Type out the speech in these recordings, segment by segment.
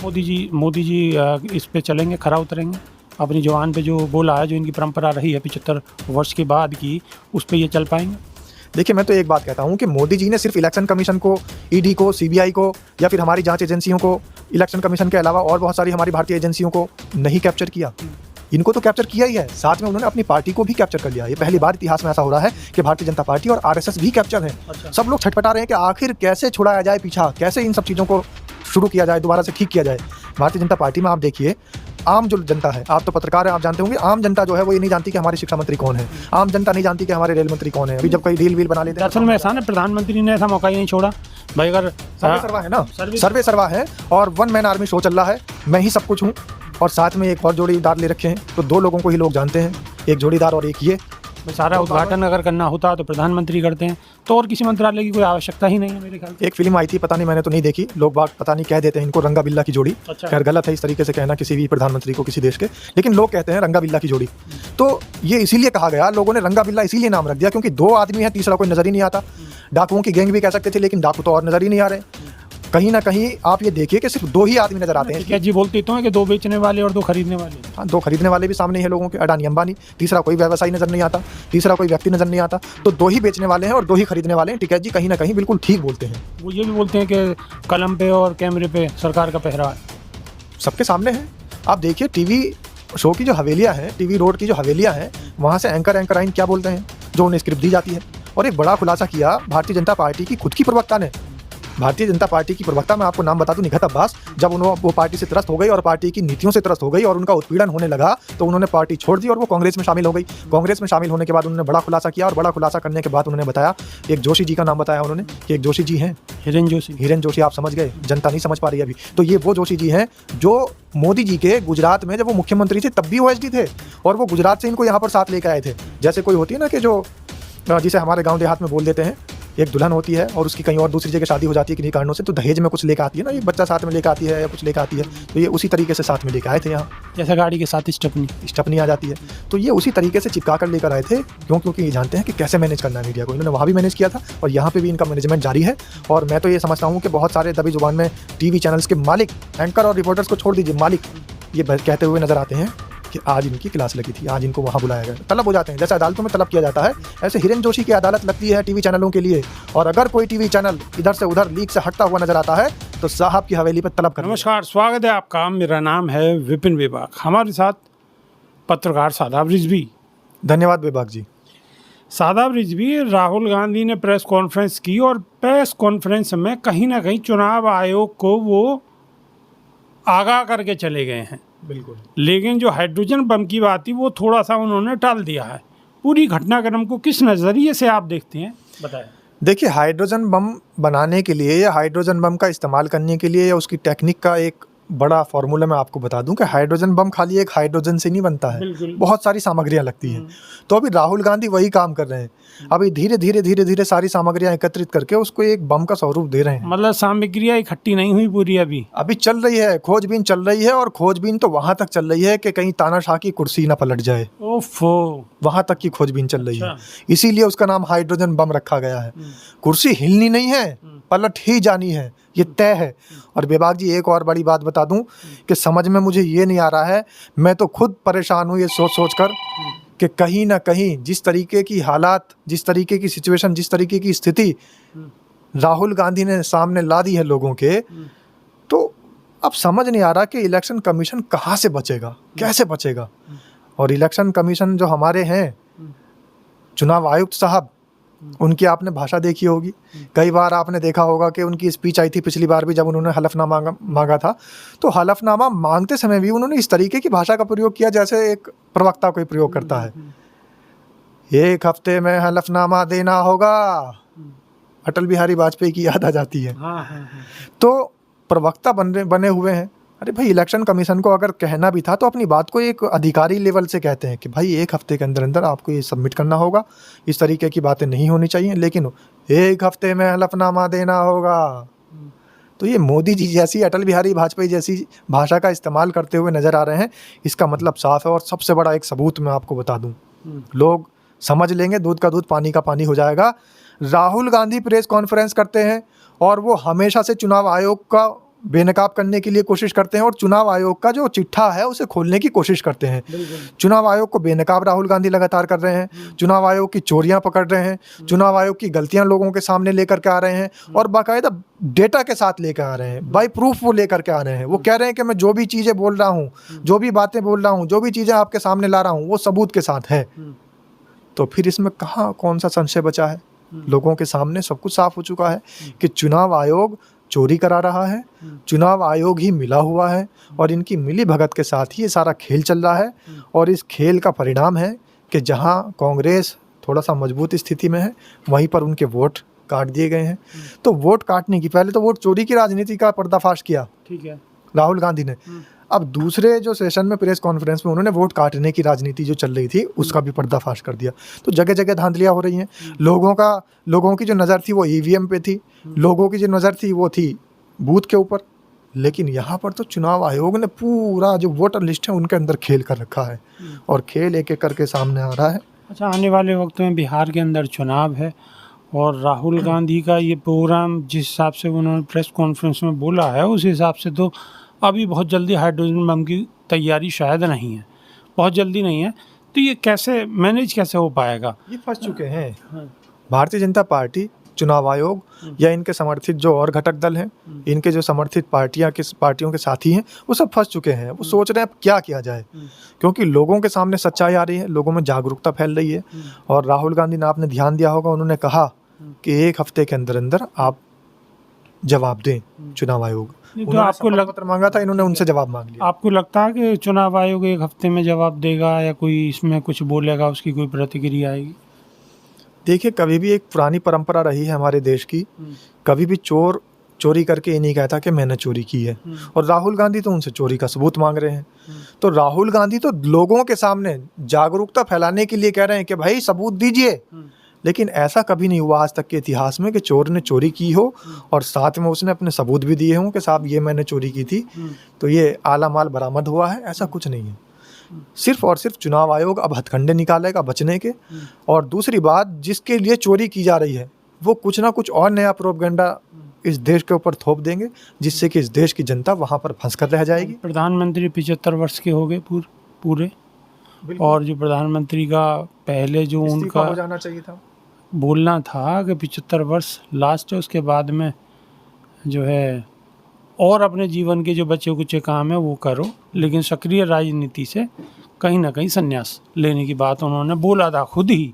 मोदी जी इस पे चलेंगे, खरा उतरेंगे। अपनी ज़ुबान पे जो बोला है, जो इनकी परंपरा रही है 75 वर्ष के बाद की, उस पे ये चल पाएंगे। देखिए, मैं तो एक बात कहता हूँ कि मोदी जी ने सिर्फ इलेक्शन कमीशन को, ईडी को, सीबीआई को या फिर हमारी जांच एजेंसियों को, इलेक्शन कमीशन के अलावा और बहुत सारी हमारी भारतीय एजेंसियों को नहीं कैप्चर किया। इनको तो कैप्चर किया ही है, साथ में उन्होंने अपनी पार्टी को भी कैप्चर कर लिया। ये पहली बार इतिहास में ऐसा हो रहा है कि भारतीय जनता पार्टी और आरएसएस भी कैप्चर है। अच्छा। सब लोग छटपटा रहे हैं कि आखिर कैसे छुड़ाया जाए पीछा, कैसे इन सब चीज़ों को शुरू किया जाए, दोबारा से ठीक किया जाए। भारतीय जनता पार्टी में आप देखिए, आम जो जनता है, आप तो पत्रकार हैं, आप जानते होंगे, आम जनता जो है वो ये नहीं जानती कि हमारी शिक्षा मंत्री कौन है। आम जनता नहीं जानती कि हमारे रेल मंत्री कौन है। अभी जब कोई डील वील बना लेते हैं, दरअसल में ऐसा ना, प्रधानमंत्री ने ऐसा मौका ही नहीं छोड़ा भाई। अगर सर्वे सर्वा है ना, सर्वे- सर्वे सर्वा है और वन मैन आर्मी शो चल रहा है, मैं ही सब कुछ हूँ और साथ में एक और जोड़ीदार ले रखे हैं, तो दो लोगों को ही लोग जानते हैं, एक जोड़ीदार और एक ये। सारा उद्घाटन अगर करना होता तो प्रधानमंत्री करते हैं, तो और किसी मंत्रालय की कोई आवश्यकता ही नहीं है मेरे ख्याल से। एक फिल्म आई थी, पता नहीं, मैंने तो नहीं देखी, लोग बाग पता नहीं कह देते हैं इनको रंगा बिल्ला की जोड़ी। अच्छा। खैर गलत है इस तरीके से कहना किसी भी प्रधानमंत्री को किसी देश के, लेकिन लोग कहते हैं रंगा बिल्ला की जोड़ी। तो ये इसीलिए कहा गया, लोगों ने रंगा बिल्ला इसीलिए नाम रख दिया क्योंकि दो आदमी है, तीसरा कोई नजर ही नहीं आता। डाकुओं की गैंग भी कह सकते थे, लेकिन डाकू तो और नजर ही नहीं आ रहे। कहीं ना कहीं आप ये देखिए कि सिर्फ दो ही आदमी नजर आते हैं। क्या जी बोलते तो हैं कि दो बेचने वाले और दो खरीदने वाले। हाँ, दो खरीदने वाले भी सामने हैं लोगों के, अडानी अंबानी। तीसरा कोई व्यवसायी नजर नहीं आता, तीसरा कोई व्यक्ति नजर नहीं आता। तो दो ही बेचने वाले हैं और दो ही खरीदने वाले हैं। टिकैत जी कहीं ना कहीं बिल्कुल ठीक बोलते हैं। वो ये भी बोलते हैं कि कलम पे और कैमरे पे सरकार का पहरा है। सबके सामने है। आप देखिए टीवी शो की जो हवेलियाँ हैं, टीवी रोड की जो हवेलियाँ हैं, वहाँ से एंकर आइन क्या बोलते हैं, जो उन्हें स्क्रिप्ट दी जाती है। और एक बड़ा खुलासा किया भारतीय जनता पार्टी की खुद की प्रवक्ता ने। भारतीय जनता पार्टी की प्रवक्ता, मैं आपको नाम बता दूं, निघत अब्बास, जब वो पार्टी से त्रस्त हो गई और पार्टी की नीतियों से त्रस्त हो गई और उनका उत्पीड़न होने लगा, तो उन्होंने पार्टी छोड़ दी और वो कांग्रेस में शामिल हो गई। कांग्रेस में शामिल होने के बाद उन्होंने बड़ा खुलासा किया और बड़ा खुलासा करने के बाद उन्होंने बताया, एक जोशी जी का नाम बताया उन्होंने कि एक जोशी जी हैं, हिरेन जोशी। हिरेन जोशी। आप समझ गए, जनता नहीं समझ पा रही अभी। तो ये वो जोशी जी हैं जो मोदी जी के गुजरात में जब वो मुख्यमंत्री थे तब भी ओएसडी थे और वो गुजरात से इनको यहाँ पर साथ लेकर आए थे। जैसे कोई होती है ना कि जो जिसे हमारे गांव देहात में बोल देते हैं, एक दुल्हन होती है और उसकी कहीं और दूसरी जगह शादी हो जाती है किन्हीं कारणों से, तो दहेज में कुछ लेकर आती है ना, एक बच्चा साथ में लेकर आती है या कुछ लेकर आती है, तो ये उसी तरीके से साथ में लेकर आए थे यहाँ। जैसे गाड़ी के साथ स्टेपनी आ जाती है, तो ये उसी तरीके से चिपका कर लेकर आए थे। क्योंकि ये जानते हैं कि कैसे मैनेज करना है मीडिया को। इन्होंने वहाँ भी मैनेज किया था और यहाँ पे भी इनका मैनेजमेंट जारी है। और मैं तो ये समझता हूँ कि बहुत सारे दबी जुबान में टीवी चैनल्स के मालिक, एंकर और रिपोर्टर्स को छोड़ दीजिए, मालिक ये कहते हुए नजर आते हैं कि आज इनकी क्लास लगी थी, आज इनको वहाँ बुलाया गया। तलब हो जाते हैं, जैसे अदालतों में तलब किया जाता है, ऐसे हिरेन जोशी की अदालत लगती है टीवी चैनलों के लिए। और अगर कोई टीवी चैनल इधर से उधर लीक से हटता हुआ नजर आता है तो साहब की हवेली पर तलब कर। नमस्कार, स्वागत है आपका। मेरा नाम है विपिन विभाग, हमारे साथ पत्रकार शादाब रिजवी। धन्यवाद विभाग जी। शादाब रिजवी, राहुल गांधी ने प्रेस कॉन्फ्रेंस की और प्रेस कॉन्फ्रेंस में कहीं ना कहीं चुनाव आयोग को वो आगाह करके चले गए हैं। बिल्कुल। लेकिन जो हाइड्रोजन बम की बात थी वो थोड़ा सा उन्होंने टाल दिया है। पूरी घटनाक्रम को किस नज़रिए से आप देखते हैं, बताएं। देखिए, हाइड्रोजन बम बनाने के लिए या हाइड्रोजन बम का इस्तेमाल करने के लिए या उसकी टेक्निक का एक बड़ा फार्मूला मैं आपको बता दूं कि हाइड्रोजन बम खाली एक हाइड्रोजन से नहीं बनता है, बहुत सारी सामग्रियां लगती हैं। तो अभी राहुल गांधी वही काम कर रहे हैं। अभी धीरे धीरे सारी सामग्रियां एकत्रित करके उसको एक बम का स्वरूप दे रहे हैं। मतलब सामग्रियां इकट्ठी नहीं हुई पूरी, अभी चल रही है, खोजबीन चल रही है। और खोजबीन तो वहां तक चल रही है कि कहीं तानाशाह की कुर्सी ना पलट जाए, ओफो, वहां तक की खोजबीन चल रही है। अच्छा। इसीलिए उसका नाम हाइड्रोजन बम रखा गया है। कुर्सी हिलनी नहीं है, पलट ही जानी है, ये तय है। और विभाग जी, एक और बड़ी बात बता दूं कि समझ में मुझे ये नहीं आ रहा है, मैं तो खुद परेशान हूँ ये सोच कर कि कहीं ना कहीं जिस तरीके की हालात, जिस तरीके की सिचुएशन, जिस तरीके की स्थिति राहुल गांधी ने सामने ला दी है लोगों के, तो अब समझ नहीं आ रहा कि इलेक्शन कमीशन कहाँ से बचेगा, कैसे बचेगा। और इलेक्शन कमीशन जो हमारे हैं, चुनाव आयुक्त साहब, उनकी आपने भाषा देखी होगी। कई बार आपने देखा होगा कि उनकी स्पीच आई थी पिछली बार भी, जब उन्होंने हलफनामा मांगा था, तो हलफनामा मांगते समय भी उन्होंने इस तरीके की भाषा का प्रयोग किया जैसे एक प्रवक्ता कोई प्रयोग करता है। 1 हफ्ते में हलफनामा देना होगा, अटल बिहारी वाजपेयी की याद आ जाती है। तो प्रवक्ता बने हुए हैं। अरे भाई, इलेक्शन कमीशन को अगर कहना भी था तो अपनी बात को एक अधिकारी लेवल से कहते हैं कि भाई 1 हफ्ते के अंदर अंदर आपको ये सबमिट करना होगा, इस तरीके की बातें नहीं होनी चाहिए। लेकिन 1 हफ्ते में हलफनामा देना होगा, तो ये मोदी जी जैसी, अटल बिहारी वाजपेयी जैसी भाषा का इस्तेमाल करते हुए नजर आ रहे हैं। इसका मतलब साफ है। और सबसे बड़ा एक सबूत मैं आपको बता दूं, लोग समझ लेंगे, दूध का दूध पानी का पानी हो जाएगा। राहुल गांधी प्रेस कॉन्फ्रेंस करते हैं और वो हमेशा से चुनाव आयोग का बेनकाब करने के लिए कोशिश करते हैं और चुनाव आयोग का जो चिट्ठा है उसे खोलने की कोशिश करते हैं। चुनाव आयोग को बेनकाब राहुल गांधी लगातार कर रहे हैं, चुनाव आयोग की चोरियां पकड़ रहे हैं, चुनाव आयोग की गलतियां लोगों के सामने लेकर के आ रहे हैं और बाकायदा डेटा के साथ लेकर आ रहे हैं, बाय प्रूफ वो लेकर के आ रहे हैं। वो कह रहे हैं कि मैं जो भी चीज़ें बोल रहा हूँ, जो भी बातें बोल रहा हूँ, जो भी चीज़ें आपके सामने ला रहा हूँ वो सबूत के साथ है। तो फिर इसमें कहाँ कौन सा संशय बचा है? लोगों के सामने सब कुछ साफ हो चुका है कि चुनाव आयोग चोरी करा रहा है, चुनाव आयोग ही मिला हुआ है और इनकी मिली भगत के साथ ही ये सारा खेल चल रहा है। और इस खेल का परिणाम है कि जहां कांग्रेस थोड़ा सा मजबूत स्थिति में है वहीं पर उनके वोट काट दिए गए हैं। तो वोट काटने की, पहले तो वोट चोरी की राजनीति का पर्दाफाश किया, ठीक है, राहुल गांधी ने। अब दूसरे जो सेशन में प्रेस कॉन्फ्रेंस में उन्होंने वोट काटने की राजनीति जो चल रही थी उसका भी पर्दाफाश कर दिया। तो जगह जगह धांधलियाँ हो रही हैं। लोगों की जो नज़र थी वो ईवीएम पे थी, लोगों की जो नज़र थी वो थी बूथ के ऊपर। लेकिन यहाँ पर तो चुनाव आयोग ने पूरा जो वोटर लिस्ट है उनके अंदर खेल कर रखा है और खेल एक एक करके सामने आ रहा है। अच्छा, आने वाले वक्त में बिहार के अंदर चुनाव है और राहुल गांधी का ये प्रोग्राम जिस हिसाब से उन्होंने प्रेस कॉन्फ्रेंस में बोला है उस हिसाब से तो अभी बहुत जल्दी हाइड्रोजन बम की तैयारी शायद नहीं है, बहुत जल्दी नहीं है। तो ये कैसे मैनेज कैसे हो पाएगा? ये फंस चुके हैं। भारतीय जनता पार्टी, चुनाव आयोग या इनके समर्थित जो और घटक दल हैं, इनके जो समर्थित पार्टियों के साथी हैं, वो सब फंस चुके हैं। वो सोच रहे हैं अब क्या किया जाए, क्योंकि लोगों के सामने सच्चाई आ रही है, लोगों में जागरूकता फैल रही है। और राहुल गांधी ने, आपने ध्यान दिया होगा, उन्होंने कहा कि 1 हफ्ते के अंदर अंदर आप जवाब दें चुनाव आयोग। तो आपको पत्र मांगा था, इन्होंने उनसे जवाब मांग लिया। आपको लगता है कि चुनाव आयोग 1 हफ्ते में जवाब देगा या कोई इसमें कुछ बोलेगा, उसकी कोई प्रतिक्रिया आएगी? देखिए, कभी भी एक पुरानी परंपरा रही है हमारे देश की, कभी भी चोर चोरी करके ये नहीं कहता कि मैंने चोरी की है। और राहुल गांधी तो उनसे चोरी का सबूत मांग रहे हैं। तो राहुल गांधी तो लोगों के सामने जागरूकता फैलाने के लिए कह रहे हैं कि भाई सबूत दीजिए। लेकिन ऐसा कभी नहीं हुआ आज तक के इतिहास में कि चोर ने चोरी की हो और साथ में उसने अपने सबूत भी दिए हों कि साहब ये मैंने चोरी की थी, तो ये आला माल बरामद हुआ है। ऐसा कुछ नहीं है। सिर्फ और सिर्फ चुनाव आयोग अब हथकंडे निकालेगा बचने के। और दूसरी बात, जिसके लिए चोरी की जा रही है वो कुछ ना कुछ और नया प्रोपगेंडा इस देश के ऊपर थोप देंगे, जिससे कि इस देश की जनता वहाँ पर फंस कर रह जाएगी। प्रधानमंत्री 75 वर्ष के हो गए पूरे, और जो प्रधानमंत्री का पहले जो उनका हो जाना चाहिए था, बोलना था कि 75 वर्ष लास्ट है, उसके बाद में जो है और अपने जीवन के जो बच्चे कुछ काम है वो करो, लेकिन सक्रिय राजनीति से कहीं ना कहीं संन्यास लेने की बात उन्होंने बोला था खुद ही,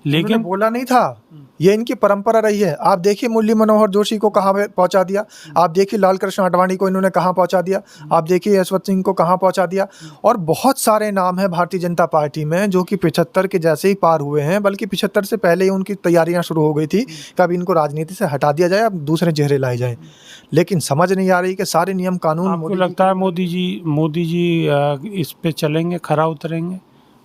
लेकिन बोला नहीं था। ये इनकी परंपरा रही है। आप देखिए मुरली मनोहर जोशी को कहाँ पहुंचा दिया, आप देखिए लाल कृष्ण आडवाणी को इन्होंने कहाँ पहुंचा दिया, आप देखिए यशवंत सिंह को कहाँ पहुंचा दिया। और बहुत सारे नाम हैं भारतीय जनता पार्टी में जो कि 75 के जैसे ही पार हुए हैं, बल्कि 75 से पहले ही उनकी तैयारियां शुरू हो गई थी कि अब इनको राजनीति से हटा दिया जाए, अब दूसरे चेहरे लाए जाएं। लेकिन समझ नहीं आ रही कि सारे नियम कानून, आपको लगता है मोदी जी इस पे चलेंगे, खरा उतरेंगे,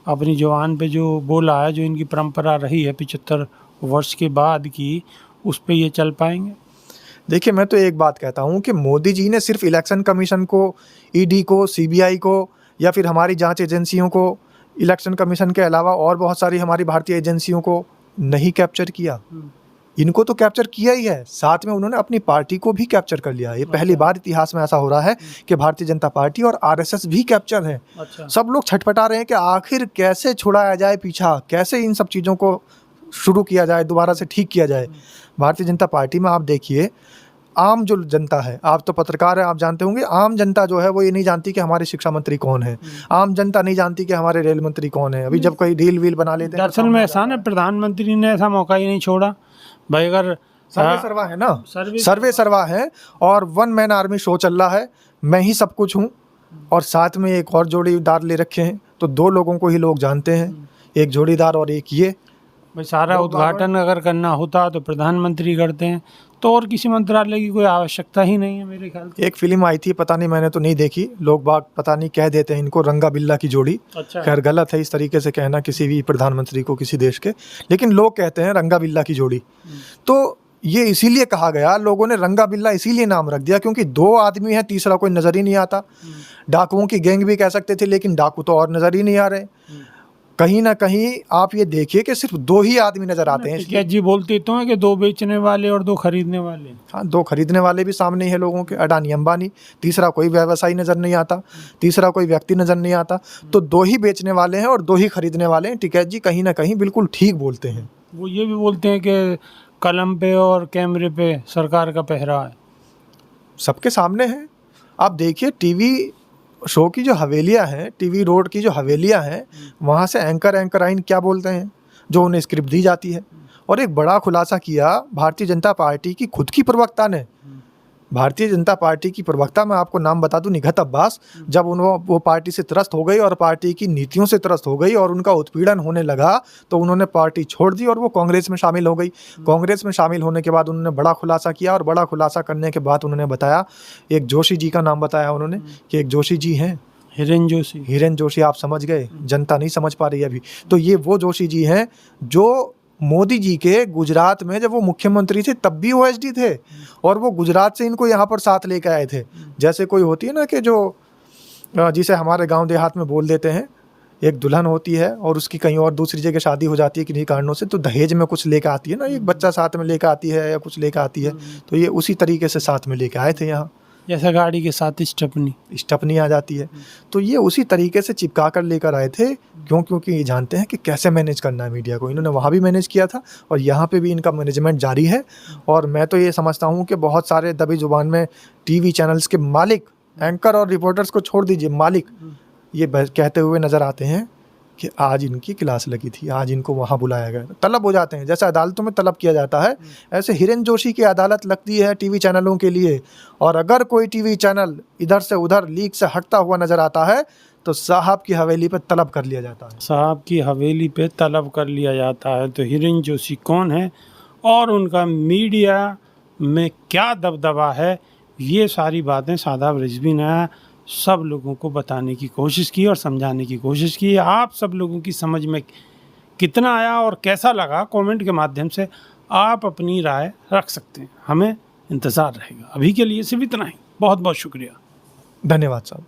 अपनी जवान पे जो बोला है, जो इनकी परंपरा रही है 75 वर्ष के बाद की, उस पे ये चल पाएंगे? देखिए, मैं तो एक बात कहता हूँ कि मोदी जी ने सिर्फ इलेक्शन कमीशन को, ईडी को, सीबीआई को या फिर हमारी जांच एजेंसियों को, इलेक्शन कमीशन के अलावा और बहुत सारी हमारी भारतीय एजेंसियों को नहीं कैप्चर किया। इनको तो कैप्चर किया ही है, साथ में उन्होंने अपनी पार्टी को भी कैप्चर कर लिया। ये पहली बार इतिहास में ऐसा हो रहा है कि भारतीय जनता पार्टी और आरएसएस भी कैप्चर है। सब लोग छटपटा रहे हैं कि आखिर कैसे छुड़ाया जाए पीछा, कैसे इन सब चीज़ों को शुरू किया जाए, दोबारा से ठीक किया जाए। भारतीय जनता पार्टी में आप देखिए, आम जो जनता है, आप तो पत्रकार हैं, आप जानते होंगे, आम जनता जो है वो ये नहीं जानती कि हमारे शिक्षा मंत्री कौन है, आम जनता नहीं जानती कि हमारे रेल मंत्री कौन है। अभी जब कोई डील वील बना लेते हैं, दरअसल में ऐसा ना, प्रधानमंत्री ने ऐसा मौका ही नहीं छोड़ा भाई। अगर सर्वे सर्वा है ना, सर्वे सर्वा है और 1 मैन आर्मी शो चल रहा है, मैं ही सब कुछ हूँ, और साथ में एक और जोड़ीदार ले रखे हैं, तो 2 लोगों को ही लोग जानते हैं, एक जोड़ीदार और एक ये। भाई सारा उद्घाटन अगर करना होता तो प्रधानमंत्री करते हैं, तो और किसी मंत्रालय की कोई आवश्यकता ही नहीं है मेरे ख्याल से। एक फिल्म आई थी, पता नहीं, मैंने तो नहीं देखी, लोग बाग पता नहीं कह देते हैं इनको रंगा बिल्ला की जोड़ी। अच्छा। खैर गलत है इस तरीके से कहना किसी भी प्रधानमंत्री को किसी देश के, लेकिन लोग कहते हैं रंगा बिल्ला की जोड़ी। तो ये इसीलिए कहा गया, लोगों ने रंगा बिल्ला इसीलिए नाम रख दिया क्योंकि 2 आदमी हैं, तीसरा कोई नज़र ही नहीं आता। डाकुओं की गैंग भी कह सकते थे, लेकिन डाकू तो और नज़र ही नहीं आ रहे। कहीं ना कहीं आप ये देखिए कि सिर्फ 2 ही आदमी नजर आते हैं। क्या जी बोलते तो हैं कि 2 बेचने वाले और 2 खरीदने वाले। हाँ, 2 खरीदने वाले भी सामने ही है लोगों के, अडानी अंबानी। तीसरा कोई व्यवसायी नजर नहीं आता, तीसरा कोई व्यक्ति नजर नहीं आता। तो 2 ही बेचने वाले हैं और 2 ही खरीदने वाले हैं। टिकैत जी कहीं ना कहीं बिल्कुल ठीक बोलते हैं। वो ये भी बोलते हैं कि कलम पे और कैमरे पे सरकार का पहरा है। सबके सामने है। आप देखिए टीवी शो की जो हवेलियां हैं, टीवी रोड की जो हवेलियां हैं, वहाँ से एंकराइन क्या बोलते हैं, जो उन्हें स्क्रिप्ट दी जाती है। और एक बड़ा खुलासा किया भारतीय जनता पार्टी की खुद की प्रवक्ता ने। भारतीय जनता पार्टी की प्रवक्ता, मैं आपको नाम बता दूं, निघत अब्बास, जब वो पार्टी से त्रस्त हो गई और पार्टी की नीतियों से त्रस्त हो गई और उनका उत्पीड़न होने लगा, तो उन्होंने पार्टी छोड़ दी और वो कांग्रेस में शामिल हो गई। कांग्रेस में शामिल होने के बाद उन्होंने बड़ा खुलासा किया और बड़ा खुलासा करने के बाद उन्होंने बताया, एक जोशी जी का नाम बताया उन्होंने कि एक जोशी जी हैं, हिरेन जोशी। आप समझ गए, जनता नहीं समझ पा रही अभी। तो ये वो जोशी जी हैं जो मोदी जी के गुजरात में जब वो मुख्यमंत्री थे तब भी ओएसडी थे, और वो गुजरात से इनको यहाँ पर साथ लेकर आए थे। जैसे कोई होती है ना कि जो जिसे हमारे गांव देहात में बोल देते हैं, एक दुल्हन होती है और उसकी कहीं और दूसरी जगह शादी हो जाती है किन्हीं कारणों से, तो दहेज में कुछ लेकर आती है ना, एक बच्चा साथ में लेकर आती है या कुछ लेकर आती है, तो ये उसी तरीके से साथ में लेकर आए थे यहाँ। जैसा गाड़ी के साथ स्टेपनी आ जाती है, तो ये उसी तरीके से चिपका कर लेकर आए थे। क्योंकि ये जानते हैं कि कैसे मैनेज करना है मीडिया को। इन्होंने वहाँ भी मैनेज किया था और यहाँ पे भी इनका मैनेजमेंट जारी है। और मैं तो ये समझता हूँ कि बहुत सारे दबी जुबान में टीवी चैनल्स के मालिक, एंकर और रिपोर्टर्स को छोड़ दीजिए, मालिक ये कहते हुए नज़र आते हैं कि आज इनकी क्लास लगी थी, आज इनको वहाँ बुलाया गया। तलब हो जाते हैं, जैसे अदालतों में तलब किया जाता है, ऐसे हिरेन जोशी की अदालत लगती है टीवी चैनलों के लिए। और अगर कोई टीवी चैनल इधर से उधर लीक से हटता हुआ नज़र आता है तो साहब की हवेली पे तलब कर लिया जाता है। साहब की हवेली पे तलब कर लिया जाता है। तो हिरेन जोशी कौन है और उनका मीडिया में क्या दबदबा है, ये सारी बातें शादाब रिजवी ने सब लोगों को बताने की कोशिश की और समझाने की कोशिश की। आप सब लोगों की समझ में कितना आया और कैसा लगा, कमेंट के माध्यम से आप अपनी राय रख सकते हैं। हमें इंतज़ार रहेगा। अभी के लिए सिर्फ इतना ही। बहुत बहुत शुक्रिया, धन्यवाद साहब।